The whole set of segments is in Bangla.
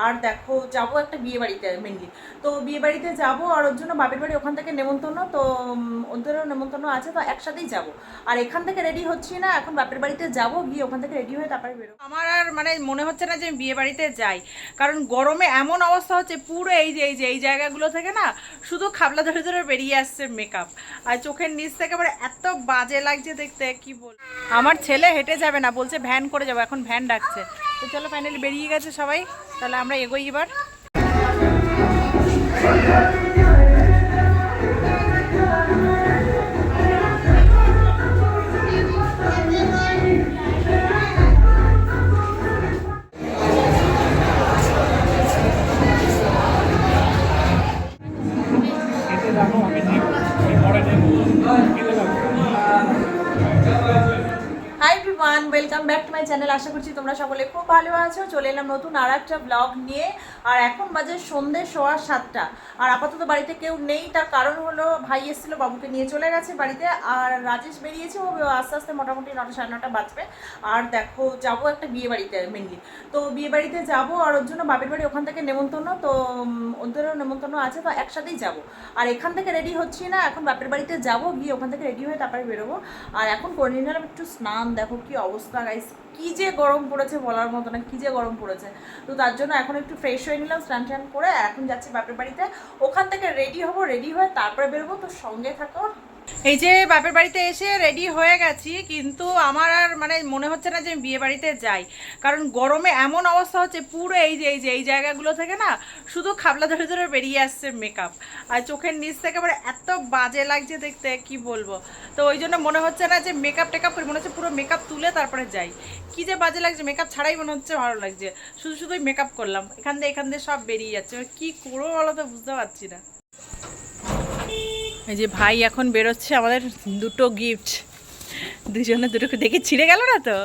আর দেখো যাবো একটা বিয়ে বাড়িতে মেনলি। তো বিয়ে বাড়িতে যাবো আর ওর জন্য বাপের বাড়ি ওখান থেকে নেমন্তন্ন, তো ওদেরও নেমন্তন্ন আছে, তো একসাথেই যাব। আর এখান থেকে রেডি হচ্ছি না, এখন বাপের বাড়িতে যাব, গিয়ে ওখান থেকে রেডি হয়ে তারপরে বেরোবো। আমার আর মানে মনে হচ্ছে না যে আমি বিয়ে বাড়িতে যাই, কারণ গরমে এমন অবস্থা হচ্ছে পুরো এই জায়গাগুলো থেকে না শুধু খাবলা ধরে ধরে বেরিয়ে আসছে মেকআপ, আর চোখের নিচ থেকে আবার এত বাজে লাগছে দেখতে, কি বল। আমার ছেলে হেঁটে যাবে না, বলছে ভ্যান করে যাবো, এখন ভ্যান ডাকছে। তো চলো ফাইনালি বেরিয়ে গেছে সবাই, তাহলে আমরা এগোই এবার। Hi everyone, welcome back to my channel. আশা করছি তোমরা সকলে খুব ভালো আছো। চলে এলাম নতুন আর একটা ব্লগ নিয়ে। আর এখন বাজে সন্ধ্যে 6:15। আর আপাতত বাড়িতে কেউ নেই, তার কারণ হলো ভাই এসেছিল, বাবুকে নিয়ে চলে গেছে বাড়িতে, আর রাজেশ বেরিয়েছে, ও আস্তে আস্তে মোটামুটি 9টা সাড়ে 9টা বাজবে। আর দেখো যাবো একটা বিয়ে বাড়িতে মেনলি। তো বিয়ে বাড়িতে যাবো আর ওর জন্য বাপের বাড়ি ওখান থেকে নেমন্তন্ন, তো ওদেরও নেমন্তন্ন আছে, তো একসাথেই যাব। আর এখান থেকে রেডি হচ্ছি না, এখন বাপের বাড়িতে যাব, গিয়ে ওখান থেকে রেডি হয়ে তারপরে বেরোবো। আর এখন করে নিলাম একটু স্নান, দেখো কি অবস্থা গাইস, কি যে গরম পড়েছে বলার মতো না, কি যে গরম পড়েছে। তো তার জন্য এখন একটু ফ্রেশ হয়ে নিলাম, স্নান টান করে এখন যাচ্ছি বাপের বাড়িতে। ওখান থেকে রেডি হব, রেডি হয়ে তারপরে বেরোবো, তো সঙ্গে থাকো। এই যে বাপের বাড়িতে এসে রেডি হয়ে গেছি, কিন্তু আমার আর মানে মনে হচ্ছে না যে আমি বিয়ে বাড়িতে যাই, কারণ গরমে এমন অবস্থা হচ্ছে পুরো এই জায়গাগুলো থেকে না শুধু খাবলা ধরে ধরে বেরিয়ে আসছে মেকআপ, আর চোখের নিচ থেকে আবার এত বাজে লাগছে দেখতে, কি বলবো। তো ওই জন্য মনে হচ্ছে না যে মেকআপ টেকআপ করে, মনে হচ্ছে পুরো মেকআপ তুলে তারপরে যাই। কি যে বাজে লাগছে, মেকআপ ছাড়াই মনে হচ্ছে ভালো লাগছে, শুধুই মেকআপ করলাম, এখান দিয়ে সব বেরিয়ে যাচ্ছে, কি করবো বলো তো বুঝতে পারছি না। এই যে ভাই এখন বেরোচ্ছে, আমাদের দুটো গিফট, দুজনে দুটো দেখে ছিঁড়ে গেল না তো।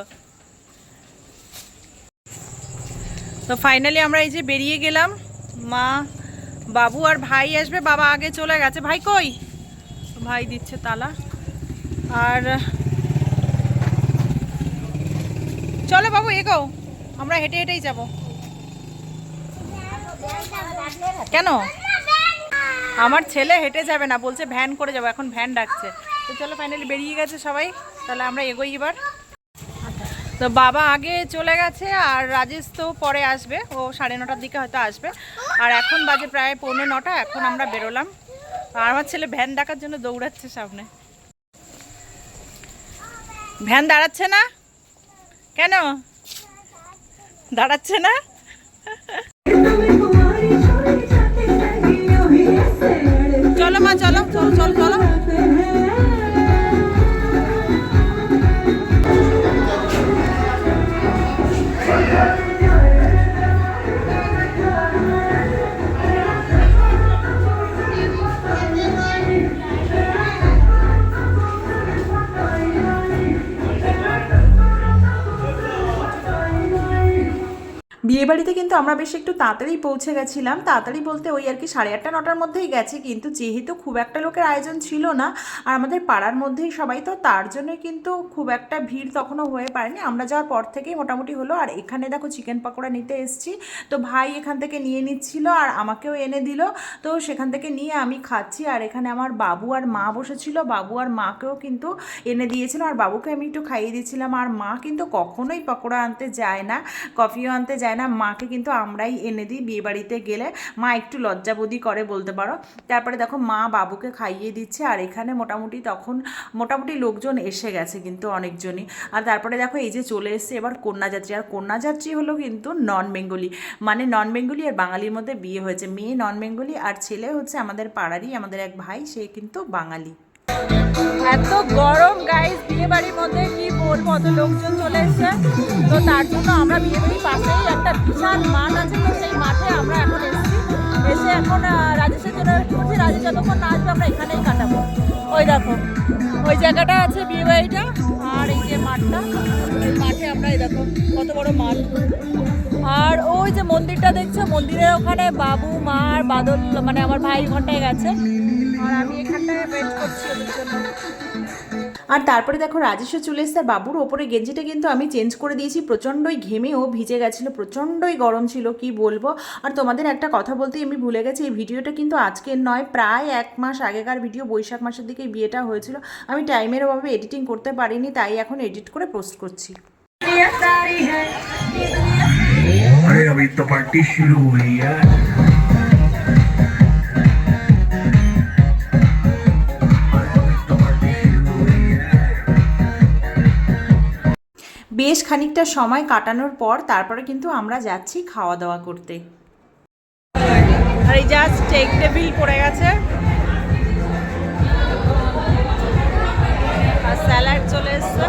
তো ফাইনালি আমরা এই যে বেরিয়ে গেলাম, মা বাবু আর ভাই আসবে, বাবা আগে চলে গেছে। ভাই কই? ভাই দিচ্ছে তালা। আর চলো বাবু এগো, আমরা হেঁটে হেঁটেই যাব। কেন? আমার ছেলে হেঁটে যাবে না, বলছে ভ্যান করে যাবো, এখন ভ্যান ডাকছে। তো চলো ফাইনালি বেরিয়ে গেছে সবাই, তাহলে আমরা এগোই এবার। তো বাবা আগে চলে গেছে, আর রাজেশ তো পরে আসবে, ও 9:30টার দিকে হয়তো আসবে। আর এখন বাজে প্রায় 8:45, এখন আমরা বেরোলাম। আর আমার ছেলে ভ্যান ডাকার জন্য দৌড়াচ্ছে সামনে। ভ্যান দাঁড়াচ্ছে না কেন? দাঁড়াচ্ছে না। চলো মা, চলো চলো চলো চলো। বিয়েবাড়িতে কিন্তু আমরা বেশ একটু তাড়াতাড়ি পৌঁছে গেছিলাম, তাড়াতাড়ি বলতে ওই আর কি 8:30 9টার মধ্যেই গেছি, কিন্তু যেহেতু খুব একটা লোকের আয়োজন ছিল না, আর আমাদের পাড়ার মধ্যেই সবাই, তো তার জন্যই কিন্তু খুব একটা ভিড় তখনও হয়ে পারেনি। আমরা যাওয়ার পর থেকেই মোটামুটি হলো। আর এখানে দেখো চিকেন পকোড়া নিতে এসেছি, তো ভাই এখান থেকে নিয়ে নিচ্ছিল আর আমাকেও এনে দিল, তো সেখান থেকে নিয়ে আমি খাচ্ছি। আর এখানে আমার বাবু আর মা বসেছিল, বাবু আর মাকেও কিন্তু এনে দিয়েছিল, আর বাবুকে আমি একটু খাইয়ে দিয়েছিলাম। আর মা কিন্তু কখনোই পকোড়া আনতে যায় না, কফিও আনতে যায় না, মাকে কিন্তু আমরাই এনে দিই বিয়েবাড়িতে গেলে। মা একটু লজ্জাবোধই করে বলতে পারো। তারপরে দেখো মা বাবুকে খাইয়ে দিচ্ছে, আর এখানে মোটামুটি লোকজন এসে গেছে কিন্তু অনেকজনই। আর তারপরে দেখো এই যে চলে এসছে এবার কন্যাযাত্রী। আর কন্যাযাত্রী হলো কিন্তু নন বেঙ্গলি, মানে নন বেঙ্গলি আর বাঙালির মধ্যে বিয়ে হয়েছে, মেয়ে নন বেঙ্গলি আর ছেলে হচ্ছে আমাদের পাড়ারই, আমাদের এক ভাই, সে কিন্তু বাঙালি। এত গরম গাইস, বিয়ে বাড়ির মধ্যে কি বলবো, অত লোকজন চলে এসছে। তো তার জন্য আমরা বিয়ে বাড়ির পাশেই একটা বিশাল মাঠ আছে, তো সেই মাঠে আমরা এখন এসে এখন রাজেশের জন্য করছি। রাজেশ যতক্ষণ না আসবে আমরা এখানেই কাটাবো। ওই দেখো ওই জায়গাটা আছে বিয়ে বাড়িটা, আর এই যে মাঠটা, এই মাঠে আমরা, এই দেখো কত বড় মাঠ। আর ওই যে মন্দিরটা দেখছো, মন্দিরের ওখানে বাবু মা আর বাদল, মানে আমার ভাই ওখানটায় গেছে, আর আমি এখানটায় ওয়েট করছি ওদের জন্য। আর তারপরে দেখো রাজেশও চলে এসছে, আর বাবুর ওপরে গেঞ্জিটা কিন্তু আমি চেঞ্জ করে দিয়েছি, প্রচণ্ডই ঘেমেও ভিজে গেছিলো, প্রচণ্ডই গরম ছিল কি বলবো। আর তোমাদের একটা কথা বলতেই আমি ভুলে গেছি, এই ভিডিওটা কিন্তু আজকের নয়, প্রায় 1 মাস আগেকার ভিডিও, বৈশাখ মাসের দিকে বিয়েটা হয়েছিল। আমি টাইমের অভাবে এডিটিং করতে পারিনি, তাই এখন এডিট করে পোস্ট করছি। अरे अभी तो पार्टी शुरू हुई है। বেশ খানিকটা সময় কাটানোর পর তারপরে কিন্তু আমরা যাচ্ছি খাওয়া দাওয়া করতে। আর এই জাস্ট টেক টেবিল পড়ে গেছে, আর স্যালাড চলে এসছে।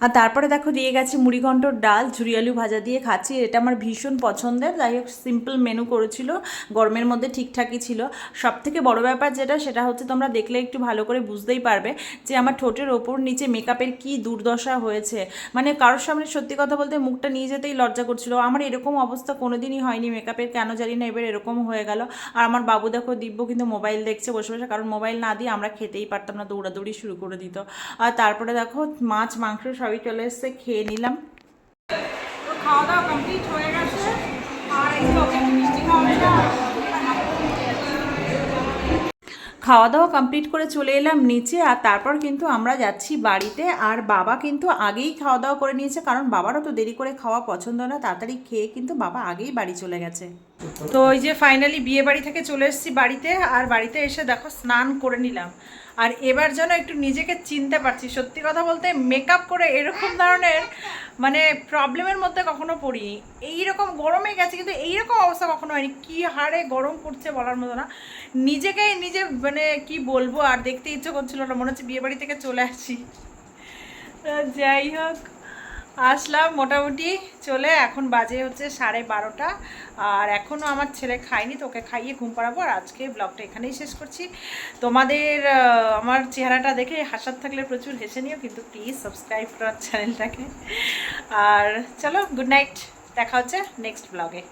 আর তারপরে দেখো দিয়ে গেছে মুড়িঘণ্টর ডাল, ঝুরি আলু ভাজা দিয়ে খাচ্ছি, এটা আমার ভীষণ পছন্দের। যাই হোক সিম্পল মেনু করেছিল, গরমের মধ্যে ঠিকঠাকই ছিল। সব থেকে বড়ো ব্যাপার যেটা, সেটা হচ্ছে তোমরা দেখলে একটু ভালো করে বুঝতেই পারবে যে আমার ঠোঁটের ওপর নিচে মেকআপের কী দুর্দশা হয়েছে। মানে কারোর সামনে সত্যি কথা বলতে মুখটা নিয়ে যেতেই লজ্জা করছিল। আমার এরকম অবস্থা কোনোদিনই হয়নি মেকআপের, কেন জানি না এবার এরকম হয়ে গেল। আর আমার বাবু দেখো দিব্য কিন্তু মোবাইল দেখছে বসে বসে, কারণ মোবাইল না দিয়ে আমরা খেতেই পারতাম না, দৌড়াদৌড়ি শুরু করে দিত। আর তারপরে দেখো মাছ মাংস সবই চলে এসছে, খেয়ে নিলাম। খাওয়া দাওয়া কমপ্লিট হয়ে গেছে, আর এই তো ওকে মিষ্টি খাওয়া দাওয়া কমপ্লিট করে চলে এলাম নিচে। আর তারপর কিন্তু আমরা যাচ্ছি বাড়িতে। আর বাবা কিন্তু আগেই খাওয়া দাওয়া করে নিয়েছে, কারণ বাবারও তো দেরি করে খাওয়া পছন্দ না, তাড়াতাড়ি খেয়ে কিন্তু বাবা আগেই বাড়ি চলে গেছে। তো ওই যে ফাইনালি বিয়ে বাড়ি থেকে চলে এসেছি বাড়িতে, আর বাড়িতে এসে দেখো স্নান করে নিলাম। আর এবার যেন একটু নিজেকে চিনতে পারছি, সত্যি কথা বলতে মেকআপ করে এরকম ধরনের মানে প্রবলেমের মধ্যে কখনো পড়িনি। এইরকম গরমে গেছে কিন্তু এইরকম অবস্থা কখনো হয়নি, কী হারে গরম পড়ছে বলার মতো না। নিজেকেই নিজে মানে কি বলবো, আর দেখতে ইচ্ছে করছিল না, মনে হচ্ছে বিয়ে বাড়ি থেকে চলে আসছি। যাই হোক আসলাম মোটামুটি চলে, এখন বাজে হচ্ছে 12:30, আর এখনও আমার ছেলে খায়নি, তো ওকে খাইয়ে ঘুম পাড়াবো। আর আজকে ব্লগটা এখানেই শেষ করছি। তোমাদের আমার চেহারাটা দেখে হাসার থাকলে প্রচুর হেসে নিও, কিন্তু প্লিজ সাবস্ক্রাইব করো চ্যানেলটাকে। আর চলো গুড নাইট, দেখা হচ্ছে নেক্সট ব্লগে।